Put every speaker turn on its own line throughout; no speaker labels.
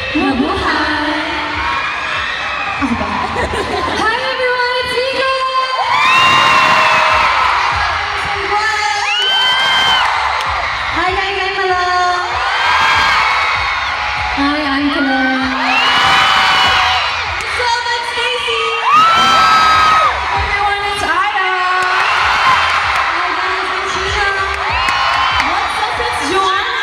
Mabuhay! Ako ba? Hi everyone, it's Nico! Hi, I'm Mala! Hi, I'm Kala! What's up, I'm Stacy! Everyone, it's Aya! Hi guys, I'm Sheena! What's up, it's Joanna!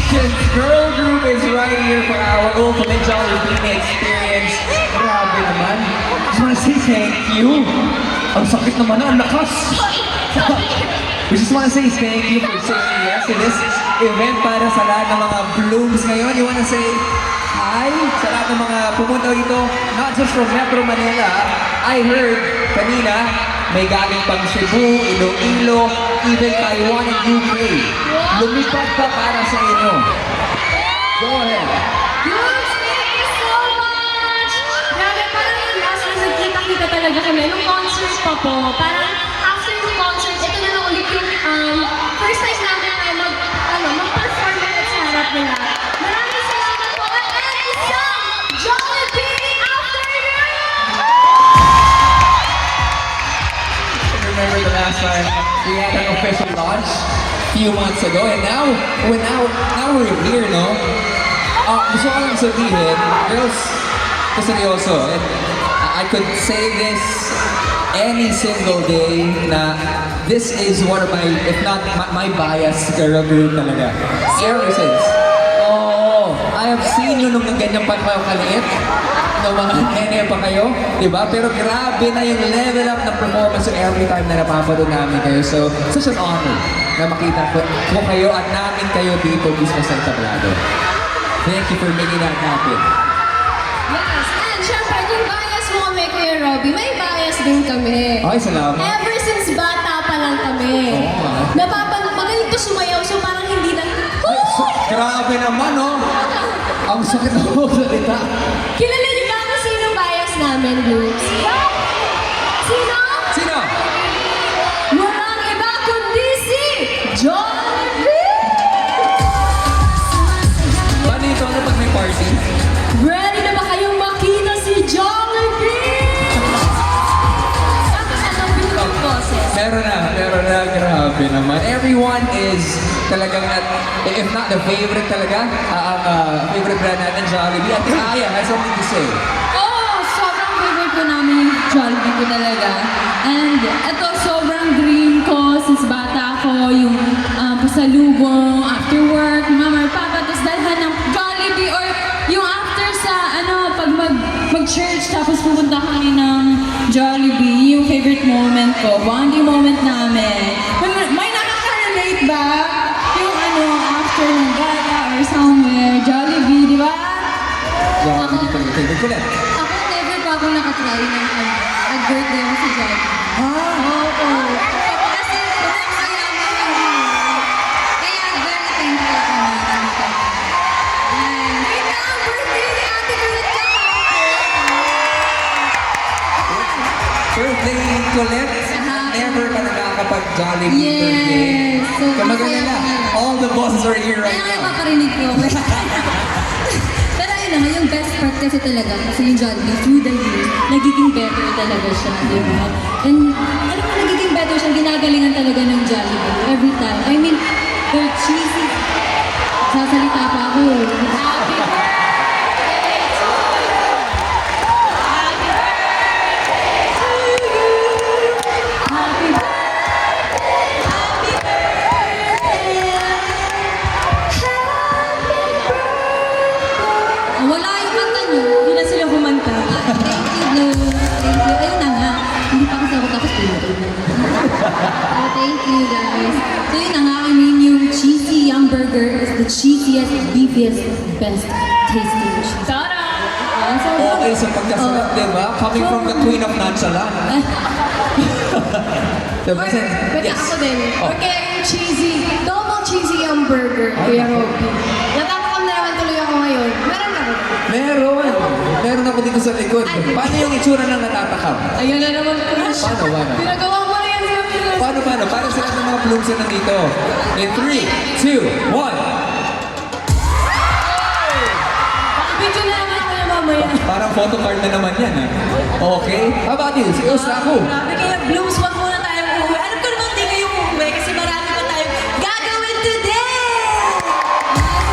Ancient's girl group is right here for our ultimate Jollibee experience. Grabe naman. Just wanna say thank you. Ang sakit naman na, ang lakas. We just wanna say thank you for saying yes to this event para sa lahat ng mga blooms ngayon. You wanna say hi sa lahat ng mga pumunta dito, not just from Metro Manila. I heard kanina may galing pang Cebu, Iloilo, even Taiwan and UK. Lumipad pa para sa inyo. Go ahead.
Dudes, thank you so much! Grabe, parang yung last time nagkita-kita talaga kami. Nung concert pa po, parang after yung concert, ito na lang ulit yung first time namin na mag-perform ulit sa harap nila. Maraming salamat po! And isang Jollibee after you!
Remember the last time we had an official launch a few months ago, and now we're here, no? Gusto ko lang sabihin, girls, seryoso, and I could say this any single day na this is one of my, if not my bias girl group talaga. Ever since. Oh, I have seen you nung ganyan pa kayo kaliit. Nung mga nene pa kayo, di ba? Pero grabe na yung level up ng performance every time na napapanood namin kayo. So, such an honor na makita ko kayo at namin kayo dito mismo sa entablado. Thank you for making that happen.
Yes, and syempre, kung bias mo kami, Kuya Robby, may bias din kami.
Okay, salamat.
Ever since bata pa lang kami.
Oo.
Napapanood, magaling to sumayaw, so parang hindi na,
Ay, grabe naman, no? Ang sakit ng salita.
kilala niyo ba kung sino bias namin, groups? Sino?
Sino?
Walang iba kundi si Jollibee!
Paano ito? Ano pag may party?
Ready na ba kayong makita si Jollibee? Tapos anong beautiful boses?
Meron na, grabe naman. Everyone is talagang, if not the favorite talaga, ang favorite brand natin, Jollibee. At Aya has something to say.
Oh, sobrang favorite ko namin yung Jollibee ko talaga. And ito, sobrang dream ko since bata ko, yung pasalubong, after work, mama or papa, tapos dalhan ng Jollibee or yung after sa, pag mag-church, tapos pupunta kami ng Jollibee, yung favorite moment ko, bonding moment namin. May nakaka-relate ba? Yung after ng gala or somewhere, Jollibee, di ba?
Jollibee talaga. Favorite ko lang.
Ako, never pa ako nakatry ng birthday mo sa Jollibee. Oo. Kasi sobrang saya mo yun. Kaya very thankful ako na nandito. Yes. Wait lang, birthday ni Ate Colette
Birthday Colette, never ka nakakapag-Jollibee birthday.
Yes. So,
Kaya
masaya
maganda,
ko.
all the bosses are here right
Kaya nga
now.
mapaparinig ko. Pero ayun naman, yung best part kasi talaga, kasi yung Jollibee, through the years, nagiging better talaga siya, di ba? And alam mo, nagiging better siya, ginagalingan talaga ng Jollibee every time. I mean, they're cheesy. Sasalita pa ako. Happy birthday to you. Happy birthday to you. Happy birthday. Happy birthday. Wala yung kanta niyo. Hindi na sila kumanta. Thank you, Blue. Thank you. Ayun na nga. Hindi pa kasi ako tapos tulog. Thank you, guys. So yun na nga, I mean, yung cheesy young burger is the cheesiest, beefiest, best tasting cheese. Tara!
Okay sa pagkasarap, di ba? Coming from the queen of nonchalant. Diba?
Pwede ako din.
Oh.
Okay, yung cheesy, double cheesy yung burger, Kuya Robby. Natatakam na naman tuloy ako ngayon. Meron na ba?
Meron ako dito sa likod. Paano yung itsura ng natatakam?
Ayan na naman, crush.
Paano?
Pinagawa mo na yan sa
paano? Para sa lahat ng mga blooms na nandito. In 3, 2, 1.
Video na naman ako yung mamaya.
Parang photo card na naman yan, ha? Okay. How about you? Si Osako.
Grabe kaya Blooms, wag muna tayong uuwi. Alam ko naman hindi kayo uuwi kasi marami pa tayong gagawin today!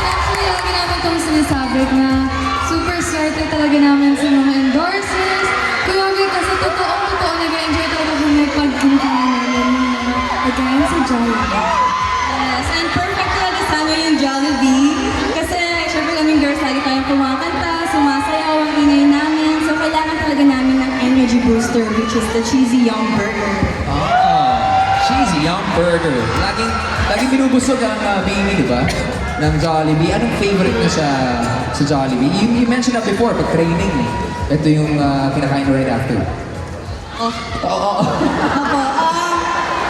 Actually, lagi namin itong sinasabi na super swerte talaga namin sa mga endorsers. Grabe kasi totoo nag-enjoy talaga kami pag kinakain namin yung mga again sa Jollibee.
Yes, and perfect talaga sa amin yung Jollibee. Kasi syempre kaming girls lagi tayong kumakanta, sumasayaw ang ingay namin. So kailangan talaga namin ng energy booster which is the Cheesy Young Burger.
Cheesy Young Burger. Laging binubusog ang Bini, di ba? Ng Jollibee. Anong favorite niyo sa Jollibee? You mentioned that before, pag training. Ito yung kinakain right after.
Oh.
Oo.
Apo,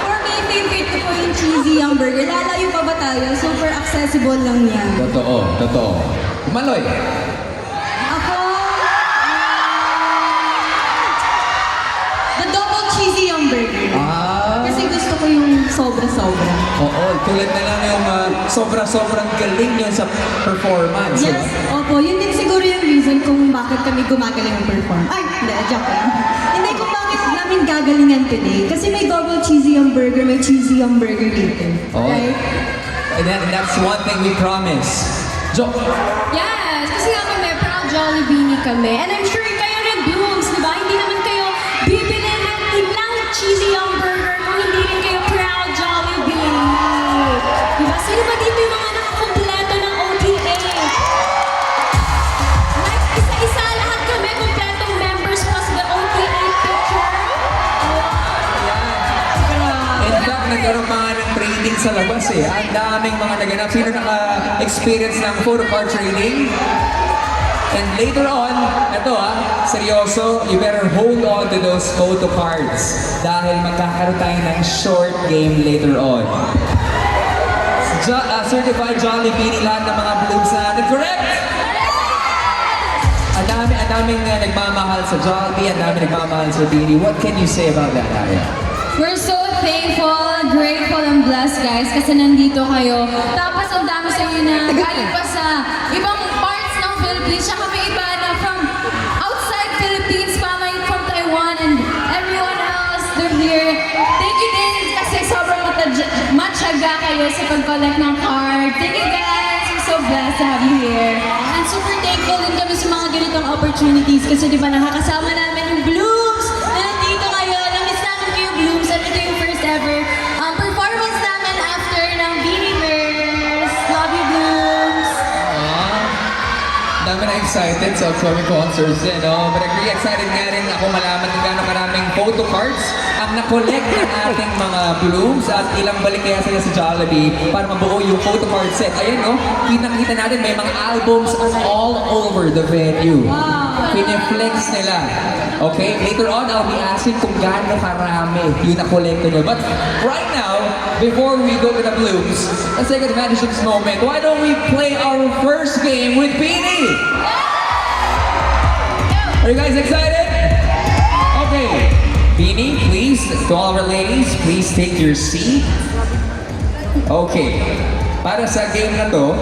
for me, favorite ko po yung Cheesy Young Burger. Lalayo pa ba tayo? Super accessible lang yan.
Totoo. Maloy.
Ako, the double Cheesy Young Burger. Kasi gusto ko yung sobra-sobra.
Oo, tulad na lang yung sobrang galing yun sa performance.
Yes, opo. Yun din siguro yung reason kung bakit kami gumagaling ng perform. Ay, hindi, joke lang. Hindi kung bakit namin gagalingan today. Kasi may double cheesy yung burger, may cheesy yung burger later.
Oh.
Right?
And that's one thing we promise.
Yes, kasi nga kami, proud Jollibee kami. And I'm sure kayo rin Blooms, di ba? Hindi naman kayo bibili ng ilang cheesy young burger kung hindi rin kayo proud Jollibee. Di ba? Sino ba dito yung mga nakakompleto ng OTA? Like, isa-isa lahat kami, kompletong members plus the OTA picture.
In fact, nagkaroon pa nga ng training sa labas eh. Ang daming mga naganap. Sino naka-experience ng photo card training? And later on, ito seryoso, you better hold on to those photo cards dahil magkakaroon tayo ng short game later on. Certified Jollibee lahat ng mga blooms natin. Correct? Ang daming nagmamahal sa Jollibee, ang daming nagmamahal sa Bini. What can you say about that, Arya?
We're so thankful, grateful, and blessed, guys, kasi nandito kayo. Tapos ang dami sa inyo na galing pa sa ibang parts ng Philippines. Siya kami iba na from outside Philippines, like from Taiwan, and everyone else, they're here. Thank you din kasi sobrang matyaga kayo sa pag-collect ng card. Thank you, guys. We're so blessed to have you here. And super thankful din kami sa mga ganitong opportunities kasi di ba nakakasama namin yung Blooms na nandito kayo. Namiss namin kayo, Blooms. And ito yung first ever performance namin after ng Beaniverse. Love you, Blooms.
Dami na excited sa upcoming concerts eh, no? But agree, excited nga rin ako malaman kung gaano maraming photo cards ang na-collect ng ating mga blooms at ilang balik kaya sila sa Jollibee para mabuo yung photo card set. Ayan, no? Kitang-kita natin may mga albums all over the venue. Piniflex nila. Okay? Later on, I'll be asking kung gaano karami yung na-collect nyo. But right now, before we go to the blooms, let's take advantage of this moment. Why don't we play our first game with Beanie? Are you guys excited? Okay. Beanie, please, to all of our ladies, please take your seat. Okay. Para sa game na to,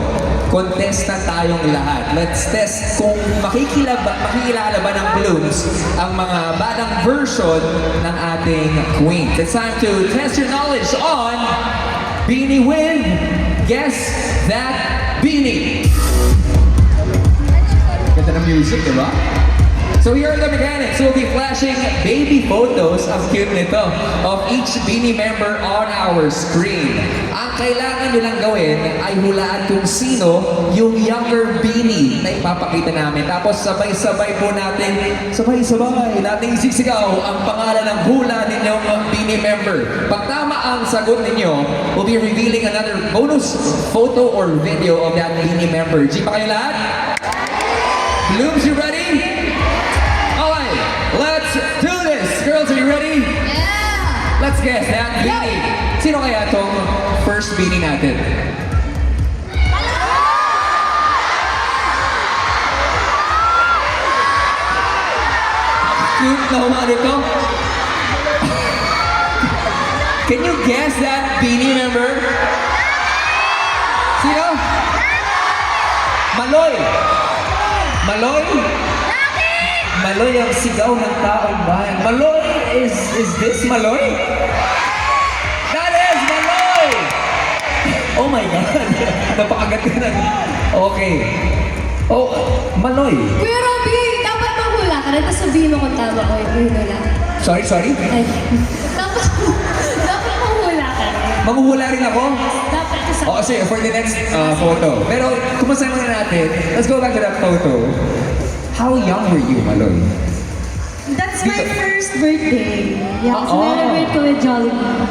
contestant tayong lahat. Let's test kung makikilala ba ng Blooms ang mga badang version ng ating queen. It's time to test your knowledge on Beanie with Guess That Beanie. Ganda ng music, di ba? So here are the mechanics. We'll be flashing baby photos, ang cute nito, of each Beanie member on our screen. Ang kailangan nyo lang gawin ay hulaan kung sino yung younger Beanie na ipapakita namin. Tapos sabay-sabay nating sisigaw ang pangalan ng hula ninyong Beanie member. Pag tama ang sagot ninyo, we'll be revealing another bonus photo or video of that Beanie member. G pa kayo lahat? Blooms, you ready? Let's do this! Girls, are you ready?
Yeah!
Let's guess that Beanie. Sino kaya tong first Beanie natin? Cute na humano ito. Can you guess that beanie member? Sino? Maloy! Maloy? Maloy ang sigaw ng taong bayan. Maloy, is this Maloy? That is Maloy! Oh my God! Napakaganda na. Okay. Oh, Maloy.
Kuya Robby, dapat mahula ka na. Tapos sabihin mo kung tama ko yung hula.
Sorry?
Ay, dapat mahula ka na.
Manghuhula rin ako?
Dapat ka sa...
Oo, sige, for the next photo. Pero, kumusta muna natin? Let's go back to that photo. How young were you, Maloy?
That's my first birthday. Yeah,
Oo.
celebrate ko with Jollibee.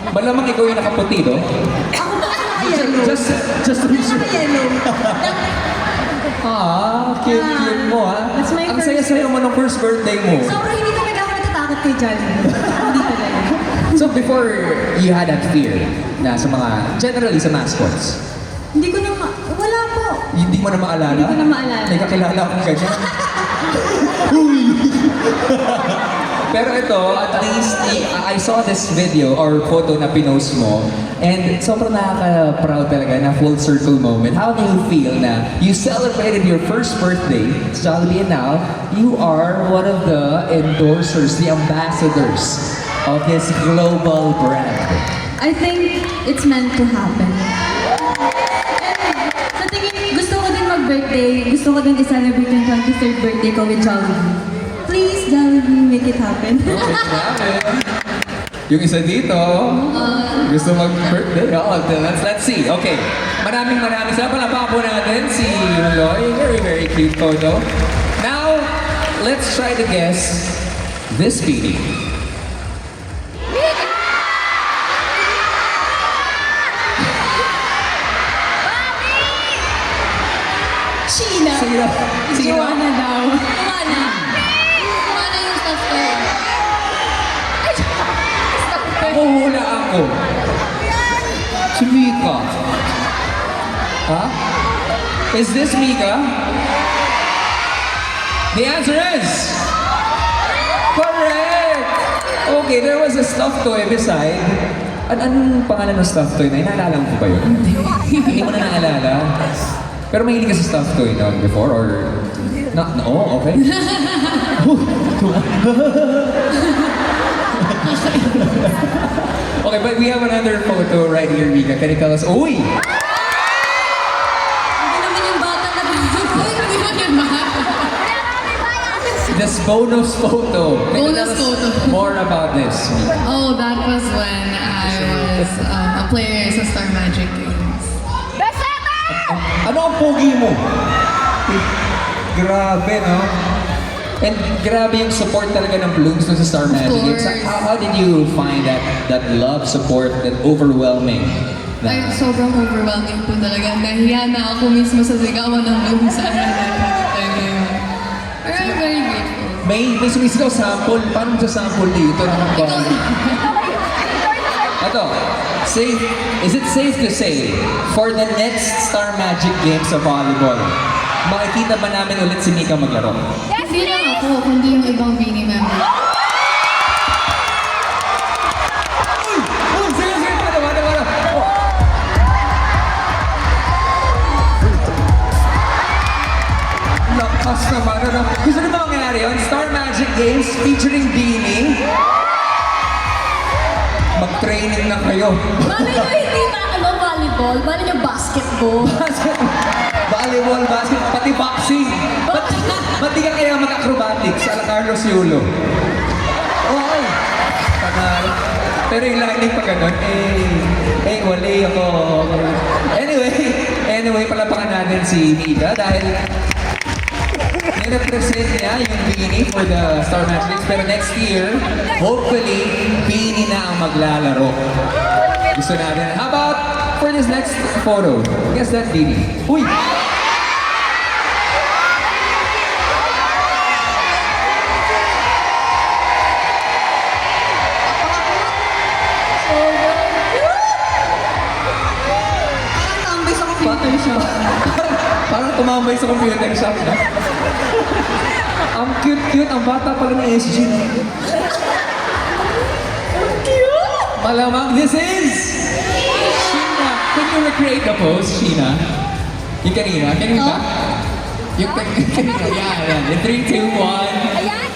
Malamang ikaw yung nakaputi, no?
Ako pa naka-yellow.
Just to be sure.
Naka-yellow.
Cute mo, ha?
That's my
Ang
first-
saya-saya mo ng first birthday mo.
Sobrang hindi talaga ako natatakot kay Jollibee. Hindi talaga.
So, before you had that fear na sa mga, generally sa mascots,
Hindi ko na wala po.
hindi mo na maalala?
Hindi ko na maalala.
May kakilala akong ganyan. Pero ito, at least, I saw this video or photo na pinost mo, and sobrang nakaka-proud talaga na full circle moment. How do you feel na you celebrated your first birthday sa Jollibee, and now you are one of the endorsers, the ambassadors of this global brand?
I think it's meant to happen. And sa tingin, gusto ko din mag-birthday. Gusto ko din i-celebrate yung 23rd birthday ko with Jollibee. Please, Jollibee, make it happen.
Yung isa dito, gusto mag-birthday. Oh, let's see. Okay. Maraming sa palapa po natin si Maloy. Very cute photo. Now, let's try to guess this beanie.
Sheila.
Sino?
Joanna daw.
Kumana. Kumana yung stuff ko. Ay, stuff ko.
Hula ako. Si Mika. Ha? Is this Mika? The answer is correct! Okay, there was a stuffed toy beside. Anong pangalan ng stuffed toy na? Inaalala mo ba yun? Hindi mo na naalala? Pero mahilig ka sa stuffed toy na before or... No, okay. Okay, but we have another photo right here, Mika. Can you tell us? Uy!
Hindi naman yung bata na Uy, hindi naman yung bata.
This bonus photo. Can you
Bonus
tell us
photo.
more about this, Mika?
Oh, that was when I was a player sa Star Magic Games.
Ano ang pogi mo? Grabe, no? And grabe yung support talaga ng Blooms dun sa Star Magic Games.
course.
How did you find that love, support, that overwhelming?
Ay, sobrang overwhelming po talaga. Nahiya na ako mismo sa sigawan ng Bloom sa time na yun. Pero I'm very grateful.
May sumisigaw sample. Paano mo sa sample dito? Ito, is it safe to say, for the next Star Magic Games sa volleyball, makikita ba namin ulit si Mika maglaro?
Hindi lang ako, kundi yung ibang Beanie member.
Sige, wala. Lakas naman, ano? Gusto nyo ba mangyari yun? Star Magic Games featuring Beanie. Mag-training na kayo.
Mami nyo hindi na volleyball, mami nyo basketball.
Volleyball, basket, pati boxing. Ba't di ka kaya mag-acrobatics ala Carlos Yulo? Oo. Tagal. Pero yung laging pa ganun, wali ako. Anyway, palapakan natin si Mika dahil nirepresent niya yung Beanie for the Star Magic Games. Pero next year, hopefully, Beanie na ang maglalaro. Gusto natin. How about for this next photo? Guess that Beanie. Uy!
Parang tambay sa computer shop.
Parang tumambay sa computer shop na. Ang cute, ang bata pala ng SG. Ang cute! Malamang this is Sheena. Can you recreate the pose, Sheena? Yung kanina. Kanina ba? Yung kanina. Yan. In 3, 2, 1.
Ayan!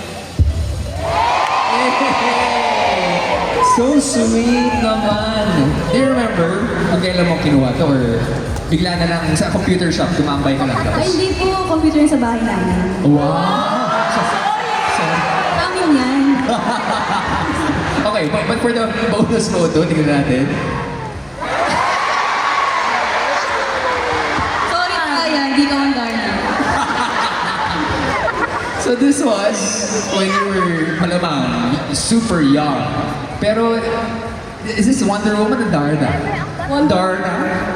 So sweet naman. Do you remember kung kailan mo kinuha to or bigla na lang sa computer shop tumambay ka lang
Ay,
tapos?
hindi po. Computer sa bahay namin.
Wow! Sorry.
Amin yan.
Okay, but for the bonus photo, tingnan natin.
Sorry Kaya, hindi ka man Darna.
So this was when you were malamang super young. Pero is this Wonder Woman or Darna? Darna.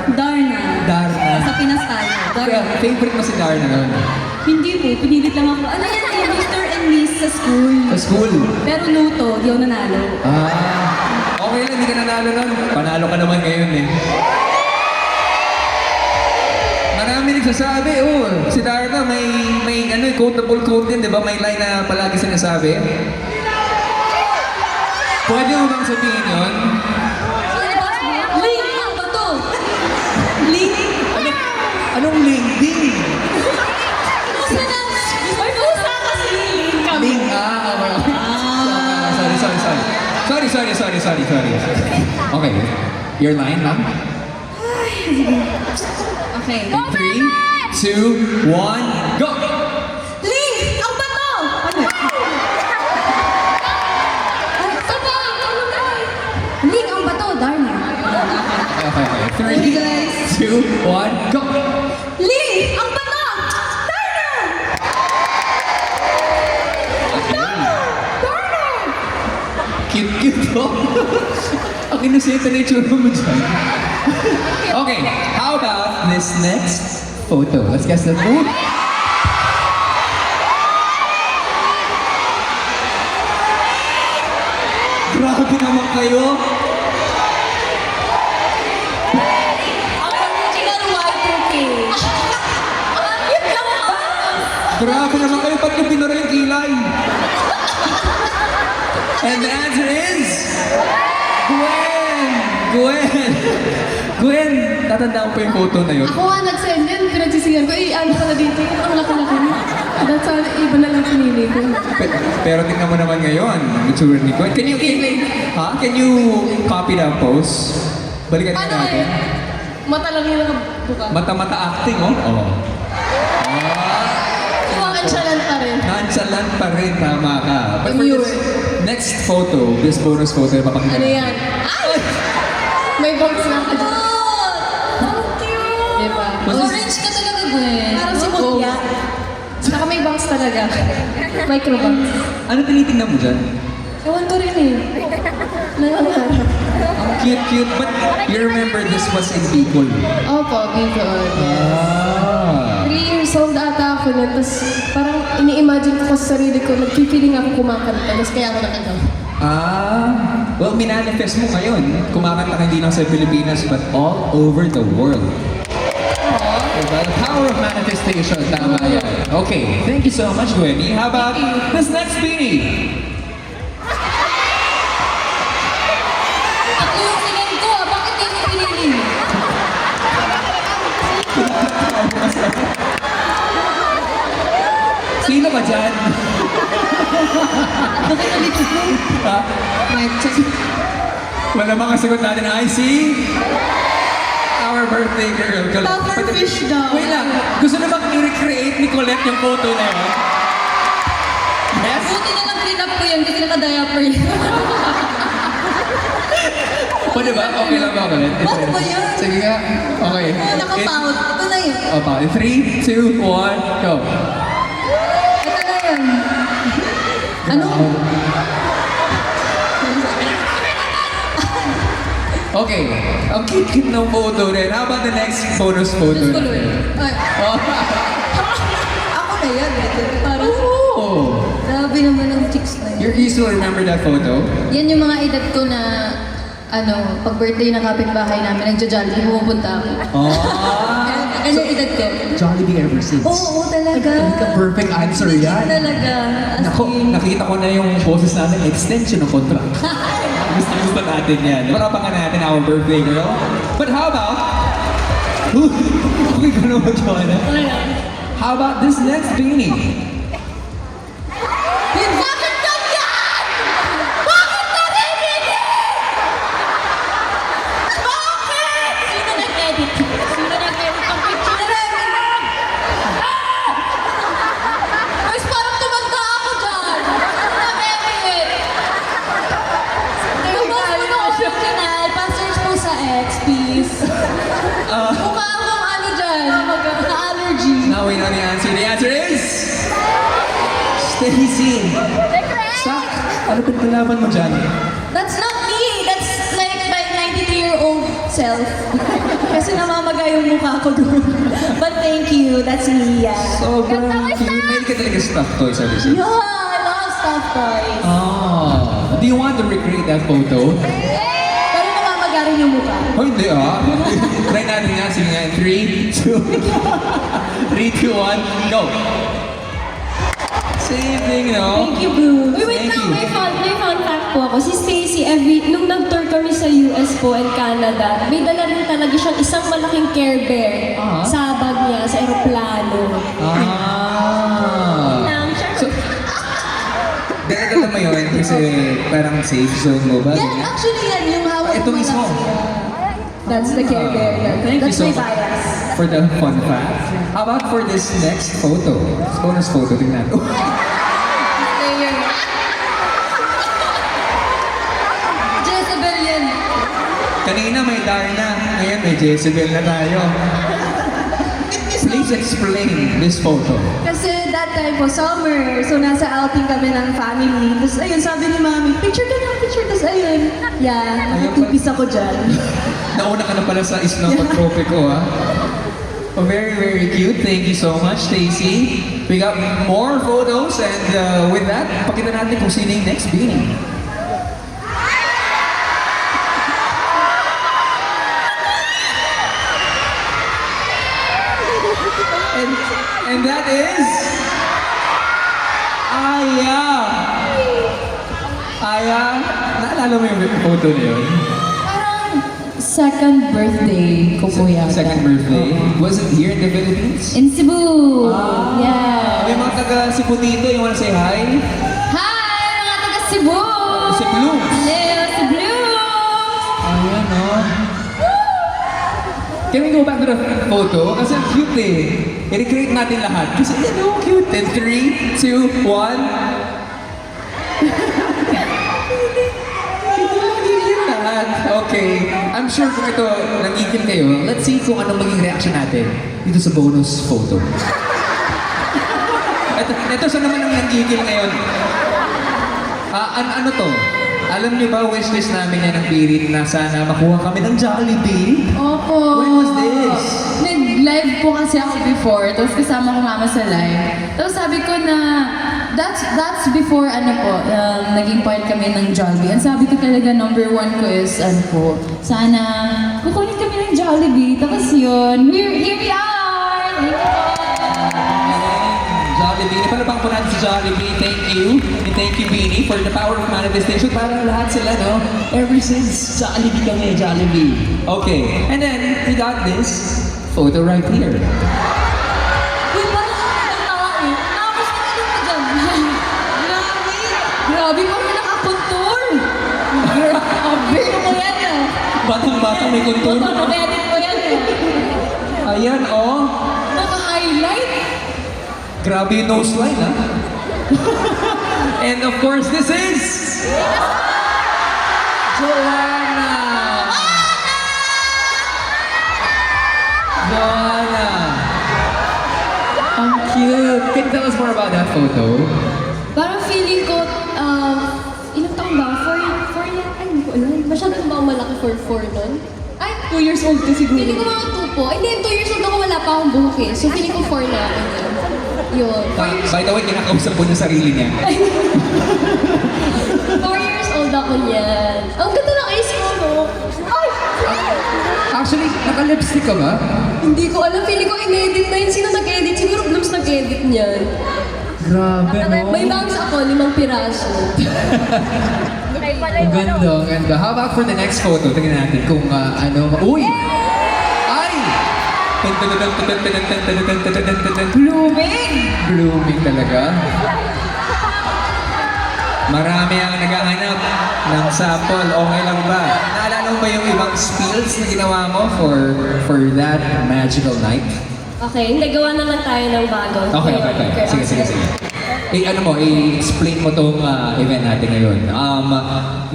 Darna.
Darna.
Sa Pinas tayo.
Kaya
Darna.
favorite mo si Darna noon?
Hindi po, pinilit lang ako. Ano yan eh, Mr. and Miss sa school.
Sa school.
Pero luto, di ako nanalo.
Okay lang, hindi ka nanalo nun. Panalo ka naman ngayon eh. Marami nagsasabi, si Darna may ano, quotable quote din, di ba? May line na palagi sinasabi. Pwede mo bang sabihin yun?
Link! Ano ba to? Link?
Anong link? Ding!
Pusa na! Ay, pusa kasi!
Ding! Sorry. Okay, your line, ma'am.
Okay.
3, 2, 1, go!
Link! Ang bato! Ano? Ay, tama! Link, ang bato, Darna.
Okay.
Ready, guys?
3, 2, 1, go!
Link! Ang bato! Darna! Darna!
Cute to. Ang inosente na itsura mo dyan. Okay, how about this next photo? Let's guess that mood. Grabe naman kayo.
Ang original Y2K. Yun lang ba?
Grabe naman kayo. Ba't yung pinura yung kilay? And the answer is... Gwen, tatandaan ko yung photo na yun.
Ako nga nag-send yan, pinagsisigan ko, ano ka na dito, ang laki-laki mo. That's why iba na lang pinili ko.
Pero tingnan mo naman ngayon, ang itsura ni Gwen. Can you copy that pose? Balikan nga
Paano
natin.
eh? Mata lang yung nakabuka.
Mata-mata acting, oh.
Nonchalant pa rin.
Nonchalant pa rin, tama ka. But for
Knew
this
it.
next photo, this bonus photo, mapakinggan.
Ano yan? Ay! May box na ako dyan.
Oh, cute!
Diba?
Orange ka talaga, Gwen.
Parang si Mutya.
Saka may box talaga. Microbox.
Ano tinitingnan mo dyan?
Ewan ko rin eh. Nangangarap.
Ang cute, but you remember this was in Bicol.
Opo, Bicol.
Ah.
3 years old ata ako nun, tapos parang ini-imagine ko sa sarili ko, nagpipiling ako kumakanta, tapos kaya ako nakagawa.
Well, minanifest mo ngayon. Kumakanta ka hindi lang sa Pilipinas, but all over the world. Diba? The power of manifestation. Tama yan. Okay, thank you so much, Gwenny. How about this next Beanie?
Ako yung sinan ko, bakit yan yung pinili mo?
Sino ba dyan? Ha?
Mic check.
Wala mga sagot natin. I see our birthday girl.
Pufferfish daw.
Wait lang. Gusto na bang i-recreate ni Colette yung photo na yun? Yes?
Buti na lang clean up ko yan kasi naka-diaper yan.
Pwede ba? Okay lang ba, Colette?
Ano ba yan?
Sige nga. Okay.
Nakapout. Ito na yun.
Opa, 3, 2, 1, go.
Ito na yun. Ano?
Okay. Ang cute-cute ng photo rin. How about the next bonus photo?
Diyos ko, Lord. Ay,
Oh.
ako na yan. Parang,
Oh.
grabe naman ang chicks na yun.
You still remember that photo?
Yan yung mga edad ko na, pag birthday ng kapitbahay namin, nagja-Jollibee, pumupunta ako.
Oh.
Ano yung edad ko?
Jollibee ever since.
Oo, talaga.
Perfect answer yan.
Talaga. As
Nako,
in,
nakita ko na yung boses namin, extension ng contract. Gusto natin yan. Parapangan natin our birthday girl. But how about... Okay ka naman, Joanna. How about this next beanie?
Bakit ganyan? Bakit narinig? Bakit? Sino nag-edit? Sino nag-edit ang picture? Mas parang tumanda ako dyan. Nag-edit. Lumabas mo na original. Pa-search po sa X, please. Mukha akong ano dyan. Na-allergy.
Now we know the answer. The answer is... Stacy. Stop. Ano pinagkalaban mo dyan?
That's not me. That's like my 92-year-old self. Kasi namamaga yung mukha ko doon. But thank you. That's me, yeah.
Sobrang cute. May ka talaga stuffed toys, sabi siya.
Yeah, I love stuffed toys.
Oh. Do you want to recreate that photo?
Pero namamaga rin yung mukha.
Oh, hindi ah. Try natin nga. Sige nga. 3, 2, 3, 2, 1, go. Same thing, no?
Thank you, Boo.
Uy, wait
Thank
lang,
you.
may fun fact po ako. Si Stacy, nung nag-tour kami sa US po and Canada, may dala rin talaga siyang isang malaking Care Bear sa bag niya, sa aeroplano.
Ah.
Lang siya.
So, dala mo yun kasi parang safe zone mo ba?
Yan, actually yan, yung hawak
Ito
ko
mismo.
That's the Care Bear.
Thank you
That's
so
my
much
bias.
for the fun fact. How about for this next photo? This bonus photo, tingnan.
Jezebel yan.
Kanina may Darna, ngayon may Jezebel na tayo. Please explain this photo.
Kasi that time po, summer, so nasa outing kami ng family. Tapos ayun, sabi ni Mami, picture ka na, picture. Tapos ayun, yeah, nakatipis ako dyan.
Nauna ka na pala sa islang pagtropiko, ha? Oh, very, very cute. Thank you so much, Stacy. We got more photos and with that, pakita natin kung sino yung next beanie. And that is... Aya! Aya, naalala mo yung photo na yun?
Second birthday ko po yata.
Second birthday. Was it here in the Philippines?
In Cebu.
Ah, may mga taga Cebu dito, you wanna say hi?
Hi, mga taga Cebu!
Si Blooms.
Hello, si Blooms!
Ayan, no? Can we go back to the photo? Kasi ang cute eh. I-recreate natin lahat. Kasi yan, oh, cute. And 3, 2, 1. Okay, I'm sure kung ito nagigil kayo, let's see kung anong maging reaction natin dito sa bonus photo. Ito sa naman ang nagigil ngayon. Ano to? Alam niyo ba, wishlist namin yan ng Pirit na sana makuha kami ng Jollibee?
Opo.
When was this?
Nag-live po kasi ako before, tapos kasama ko mama sa live. Tapos sabi ko na, that's before ano po, naging part kami ng Jollibee. And sabi ko talaga, number one ko is, ano po, sana kukunin kami ng Jollibee. Tapos yun, here we are! Thank you po.
Jollibee. Napalabang po natin si Jollibee. Thank you. And thank you, Beanie, for the power of manifestation. Parang lahat sila, no? Ever since Jollibee kami, Jollibee. Okay. And then, we got this photo right here.
Uy, parang ang tawa eh. Tapos na ano mo dyan? Grabe! Grabe pa rin nakakontour! Grabe! Ano mo yan ah?
Batang-batang may contour.
Edit mo yan eh.
Ayan, oh.
Naka-highlight?
Grabe yung nose line, ha? And of course, this is... Joanna! Joanna! Ang cute! Can you tell us more about that photo?
Parang feeling ko, ilang taon ba? 4 yan? Ay, hindi ko alam. Masyadong ba malaki for 4 nun? Ay, 2 years old ka siguro. Feeling ko mga 2 po. Ay, hindi, 2 years old ako, wala pa akong buhok eh. So, feeling ko 4 na ako yun. Yun.
By the way, kinakausap po niya sarili niya.
4 years old ako yan. Ang ganda ng eyes mo, no? Ay!
Actually, naka-lipstick ka ba?
Hindi ko alam. Feeling ko in-edit na yun. Sino nag-edit? Siguro Blooms nag-edit niyan.
Grabe, no?
May bangs ako, 5 piraso.
Ang ganda, ang ganda. How about for the next photo? Tingnan natin kung ano... Uy! Ay!
Blooming!
Blooming talaga. Marami ang naghahanap ng sample. Okay lang ba? Naalala mo ba yung ibang spills na ginawa mo for that magical night?
Okay, hindi, gawa naman tayo ng bago.
Okay. Sige. Ano mo, i-explain mo tong event natin ngayon.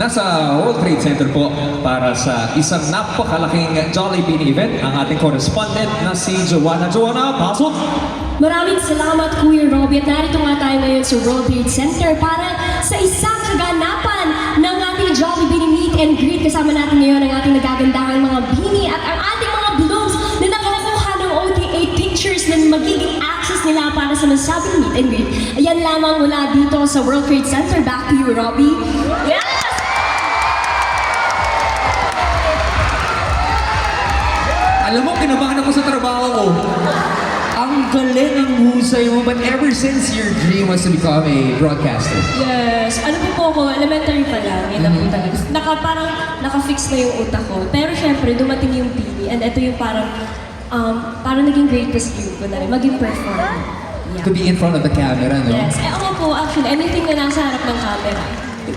Nasa World Trade Center po para sa isang napakalaking Jollibee event ang ating correspondent na si Joanna. Joanna, pasok!
Maraming salamat, Kuya Robbie. At narito nga tayo ngayon sa World Trade Center para sa isang kaganapan ng ating Jollibee Meet and Greet. Kasama natin ngayon ang ating nagagandahang mga bini at ang ating mga blooms na nakakuha ng OTA pictures na magiging access nila para sa nasabing meet and greet. Ayan lamang mula dito sa World Trade Center. Back to you, Robbie. Yes!
Alam mo, kinabahan ako sa trabaho ko. Ang galing ang husay mo, but ever since your dream was to become a broadcaster.
Yes. Ano po ako, elementary pa lang. Yun na po talaga. Parang naka-fix na yung utak ko. Pero syempre, dumating yung bini. And ito yung parang naging greatest dream ko na rin. Maging performer. Yeah.
To be in front of the camera, no?
Yes. Ako po, actually, anything na nasa harap ng camera.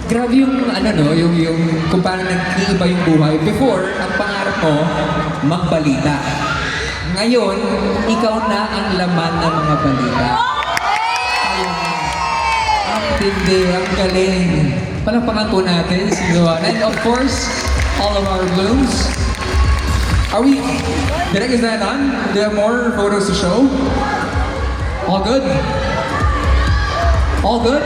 Grabe yung, yung kung paano nag-iiba yung buhay. Before, ang pangarap mo, magbalita. Ngayon, ikaw na ang laman ng mga balita. Ayun na. Ang tindi, ang galing. Palakpakan po natin si Joanna. And of course, all of our blooms. Direk, is that on? Do you have more photos to show? All good? All good?